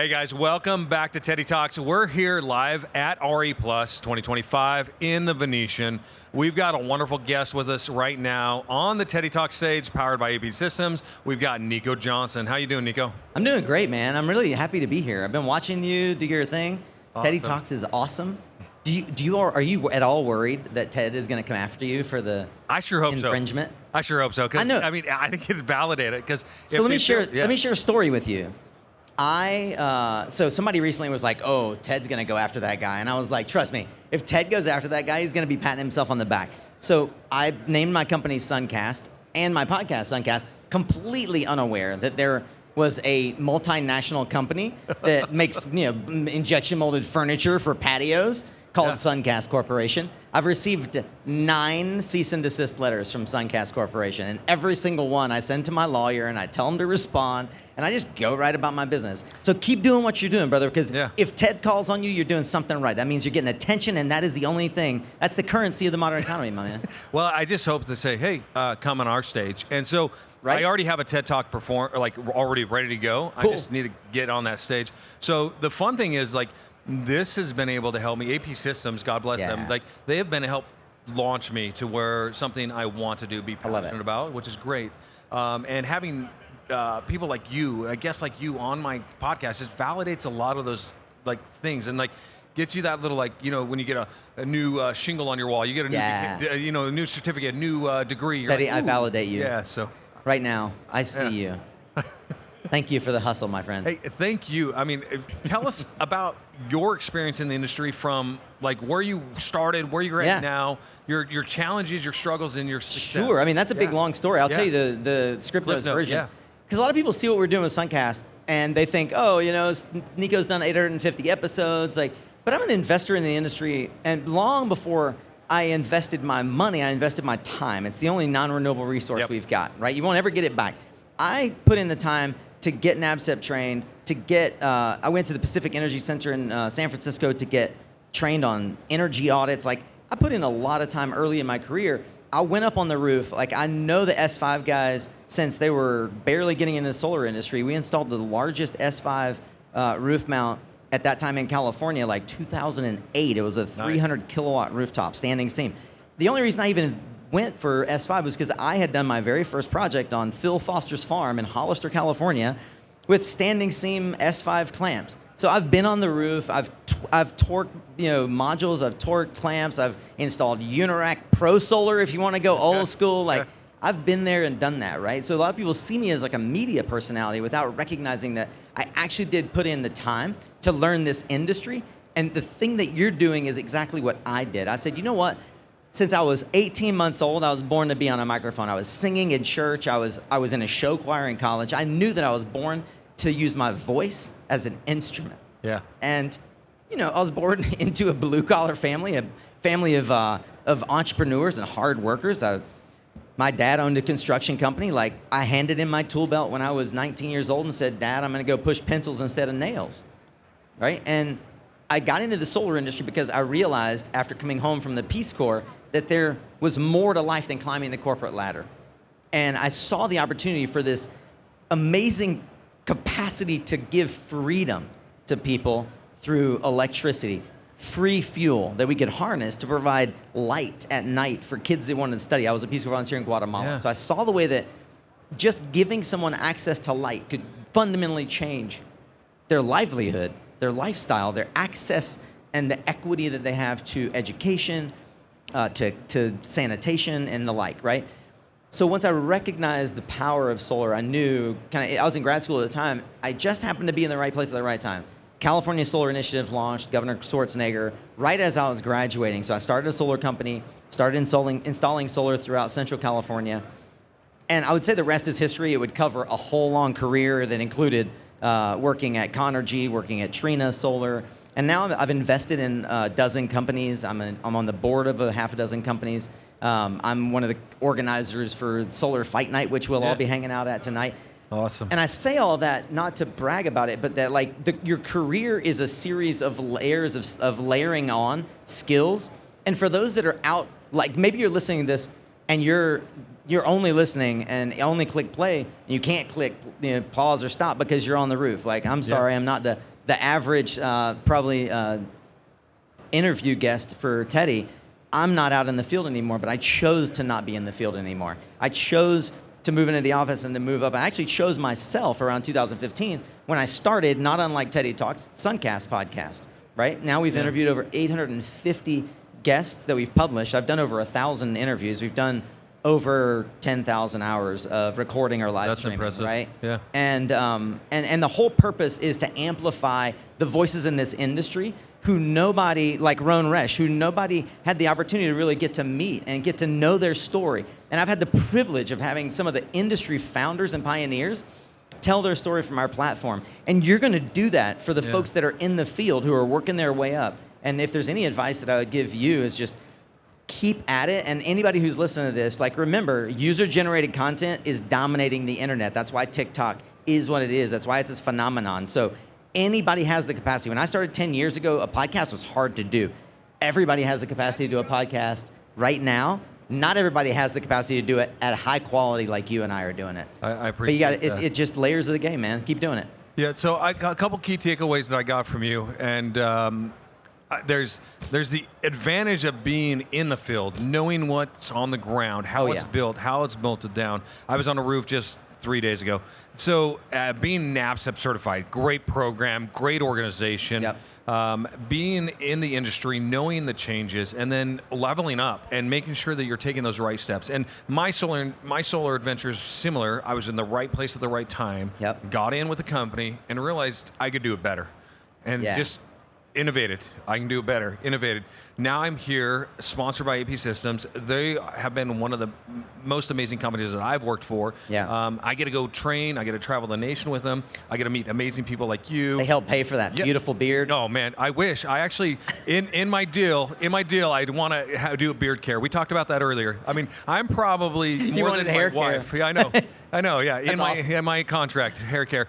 Hey guys, welcome back to Teddy Talks. We're here live at RE Plus 2025 in the Venetian. We've got a wonderful guest with us right now on the Teddy Talk stage, powered by APsystems. We've got Nico Johnson. How you doing, Nico? I'm doing great, man. I'm really happy to be here. I've been watching you do your thing. Awesome. Teddy Talks is awesome. Are you at all worried that Ted is going to come after you for the I sure hope infringement? So. I sure hope so. I know. I mean, I think it's validated because. So let me share a story with you. So somebody recently was like, "Oh, Ted's gonna go after that guy," and I was like, "Trust me, if Ted goes after that guy, he's gonna be patting himself on the back." So I named my company Suncast and my podcast Suncast, completely unaware that there was a multinational company that makes injection molded furniture for patios called Suncast Corporation. I've received 9 cease and desist letters from Suncast Corporation, and every single one I send to my lawyer and I tell him to respond, and I just go right about my business. So keep doing what you're doing, brother, because if Ted calls on you, you're doing something right. That means you're getting attention, and that is the only thing. That's the currency of the modern economy, my man. Well, I just hope to say, hey, come on our stage. And so I already have a TED Talk already ready to go. Cool. I just need to get on that stage. So the fun thing is, this has been able to help me. APsystems, God bless them. They have been to help launch me to where something I want to do, be passionate about, which is great. And having people like you, I guess like you, on my podcast, it validates a lot of those things and gets you that little when you get a new shingle on your wall, you get a new a new certificate, new degree. You're Teddy, I validate you. Yeah. So right now, I see you. Thank you for the hustle, my friend. Hey, thank you. I mean, tell us about your experience in the industry, from where you started, where you're at now, your challenges, your struggles, and your success. Sure. I mean, that's a big, long story. I'll tell you the script notes version. Yeah. Because a lot of people see what we're doing with Suncast, and they think, oh, Nico's done 850 episodes. But I'm an investor in the industry, and long before I invested my money, I invested my time. It's the only non-renewable resource we've got, right? You won't ever get it back. I put in the time to get NABCEP trained, to get, I went to the Pacific Energy Center in San Francisco to get trained on energy audits. I put in a lot of time early in my career. I went up on the roof. I know the S5 guys since they were barely getting into the solar industry. We installed the largest S5 roof mount at that time in California, 2008. It was a 300 kilowatt rooftop, standing seam. The only reason I even went for S5 was because I had done my very first project on Phil Foster's farm in Hollister, California, with standing seam S5 clamps. So I've been on the roof. I've torqued modules. I've torqued clamps. I've installed Unirac Pro Solar. If you want to go old school, I've been there and done that, right? So a lot of people see me as a media personality without recognizing that I actually did put in the time to learn this industry. And the thing that you're doing is exactly what I did. I said, you know what? Since I was 18 months old, I was born to be on a microphone. I was singing in church. I was in a show choir in college. I knew that I was born to use my voice as an instrument. Yeah. And I was born into a blue-collar family, a family of entrepreneurs and hard workers. My dad owned a construction company. I handed him my tool belt when I was 19 years old and said, "Dad, I'm going to go push pencils instead of nails." Right? And I got into the solar industry because I realized after coming home from the Peace Corps that there was more to life than climbing the corporate ladder. And I saw the opportunity for this amazing capacity to give freedom to people through electricity, free fuel that we could harness to provide light at night for kids that wanted to study. I was a Peace Corps volunteer in Guatemala. So I saw the way that just giving someone access to light could fundamentally change their livelihood, their lifestyle, their access, and the equity that they have to education, to sanitation, and the like, right? So once I recognized the power of solar, I knew, I was in grad school at the time, I just happened to be in the right place at the right time. California Solar Initiative launched, Governor Schwarzenegger, right as I was graduating. So I started a solar company, started installing solar throughout Central California. And I would say the rest is history. It would cover a whole long career that included working at Conergy, working at Trina Solar. And now I've invested in a dozen companies. I'm on the board of a half a dozen companies. I'm one of the organizers for Solar Fight Night, which we'll all be hanging out at tonight. Awesome. And I say all that not to brag about it, but that your career is a series of layers of layering on skills. And for those that are out, maybe you're listening to this and you're only listening and only click play, and you can't click pause or stop because you're on the roof. I'm sorry, I'm not the the average probably interview guest for Teddy, I'm not out in the field anymore, but I chose to not be in the field anymore. I chose to move into the office and to move up. I actually chose myself around 2015 when I started, not unlike Teddy Talks, Suncast podcast, right? Now we've interviewed over 850 guests that we've published. I've done over 1,000 interviews. We've done over 10,000 hours of recording or live streaming, impressive. right? Yeah. And the whole purpose is to amplify the voices in this industry who nobody, like Ron Resch, who nobody had the opportunity to really get to meet and get to know their story. And I've had the privilege of having some of the industry founders and pioneers tell their story from our platform. And you're gonna do that for the folks that are in the field who are working their way up. And if there's any advice that I would give you is just keep at it. And anybody who's listening to this, like remember, user-generated content is dominating the internet. That's why TikTok is what it is. That's why it's this phenomenon. So anybody has the capacity. When I started 10 years ago, a podcast was hard to do. Everybody has the capacity to do a podcast right now. Not everybody has the capacity to do it at a high quality like you and I are doing it. I appreciate but you got that. It just layers of the game, man. Keep doing it. Yeah, so I got a couple key takeaways that I got from you, and there's the advantage of being in the field, knowing what's on the ground, how it's built, how it's melted down. I was on a roof just 3 days ago. So being NAPSEP certified, great program, great organization. Yep. Being in the industry, knowing the changes, and then leveling up and making sure that you're taking those right steps. And my solar adventure is similar. I was in the right place at the right time. Yep. Got in with the company and realized I could do it better, and just innovated. I can do it better. Innovated. Now I'm here, sponsored by APsystems. They have been one of the most amazing companies that I've worked for. Yeah. I get to go train. I get to travel the nation with them. I get to meet amazing people like you. They help pay for that beautiful beard. Oh man, I wish. I actually, in my deal, I'd want to do a beard care. We talked about that earlier. I mean, I'm probably more than my wife. Yeah, I know. I know. Yeah, in my contract, hair care.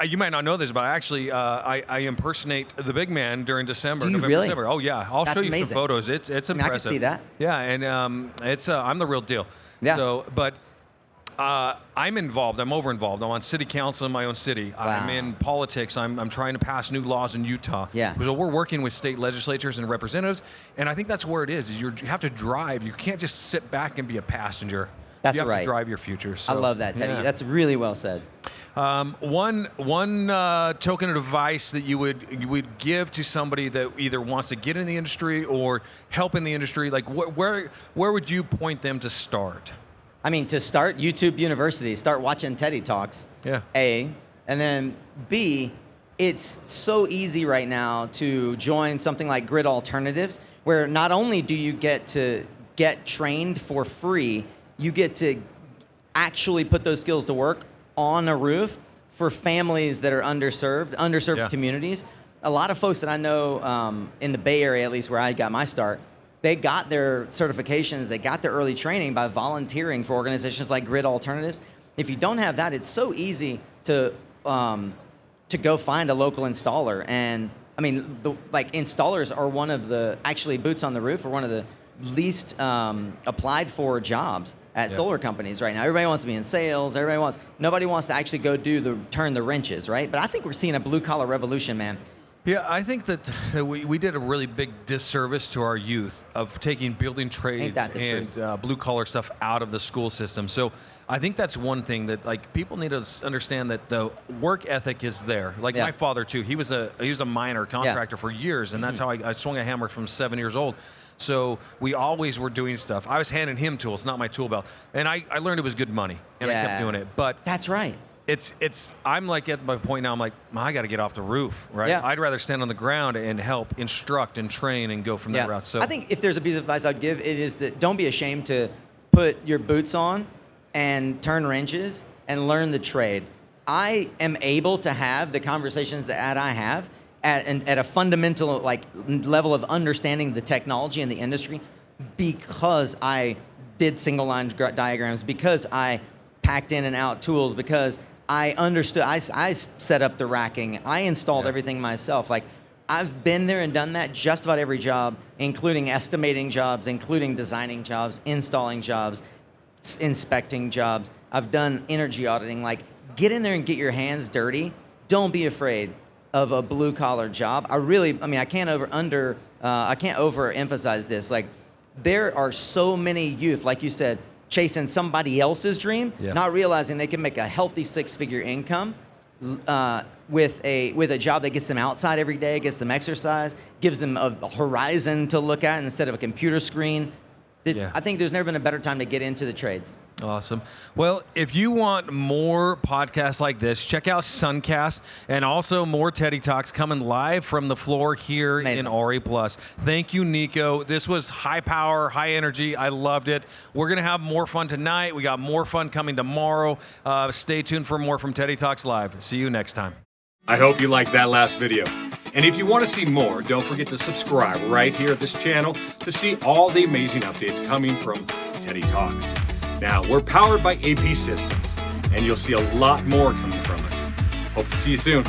You might not know this, but I impersonate the big man during December. Do you November, really? December. Oh yeah, I'll show you some photos. It's impressive. I can see that. Yeah, and I'm the real deal. Yeah. So, but I'm involved. I'm over involved. I'm on city council in my own city. Wow. I'm in politics. I'm trying to pass new laws in Utah. Yeah. So we're working with state legislatures and representatives, and I think that's where it is you have to drive. You can't just sit back and be a passenger. That's you have right. to drive your future. So, I love that, Teddy. yeah. That's really well said. One token of advice that you would give to somebody that either wants to get in the industry or help in the industry, like where would you point them to start? I mean, to start, YouTube University. Start watching Teddy Talks. Yeah. A, and then B, it's so easy right now to join something like Grid Alternatives, where not only do you get to get trained for free, you get to actually put those skills to work on a roof for families that are underserved communities. A lot of folks that I know in the Bay Area, at least where I got my start, they got their certifications, they got their early training by volunteering for organizations like Grid Alternatives. If you don't have that, it's so easy to go find a local installer. And I mean, installers are one of the, actually boots on the roof are one of the least applied for jobs at solar companies right now. Everybody wants to be in sales. Nobody wants to actually go turn the wrenches, right? But I think we're seeing a blue collar revolution, man. Yeah, I think that we did a really big disservice to our youth of taking building trades and blue collar stuff out of the school system. So I think that's one thing that people need to understand, that the work ethic is there. My father too. He was a miner contractor for years, and that's how I swung a hammer from 7 years old. So we always were doing stuff. I was handing him tools, not my tool belt. And I learned it was good money, and I kept doing it. But that's right. I'm at my point now, I'm like, I got to get off the roof, right? Yeah. I'd rather stand on the ground and help instruct and train and go from that route. So I think if there's a piece of advice I'd give, it is that don't be ashamed to put your boots on and turn wrenches and learn the trade. I am able to have the conversations that I have at a fundamental level of understanding the technology and the industry, because I did single line diagrams, because I packed in and out tools, because I understood, I set up the racking, I installed everything myself. I've been there and done that just about every job, including estimating jobs, including designing jobs, installing jobs, inspecting jobs. I've done energy auditing. Get in there and get your hands dirty. Don't be afraid. of a blue collar job. I mean, I can't overemphasize this. Like, there are so many youth, like you said, chasing somebody else's dream, not realizing they can make a healthy 6-figure income with a job that gets them outside every day, gets them exercise, gives them a horizon to look at instead of a computer screen. I think there's never been a better time to get into the trades. Awesome. Well, if you want more podcasts like this, check out Suncast and also more Teddy Talks coming live from the floor here in RE+. Thank you, Nico. This was high power, high energy. I loved it. We're going to have more fun tonight. We got more fun coming tomorrow. Stay tuned for more from Teddy Talks Live. See you next time. I hope you liked that last video. And if you want to see more, don't forget to subscribe right here at this channel to see all the amazing updates coming from Teddy Talks. Now, we're powered by APsystems, and you'll see a lot more coming from us. Hope to see you soon.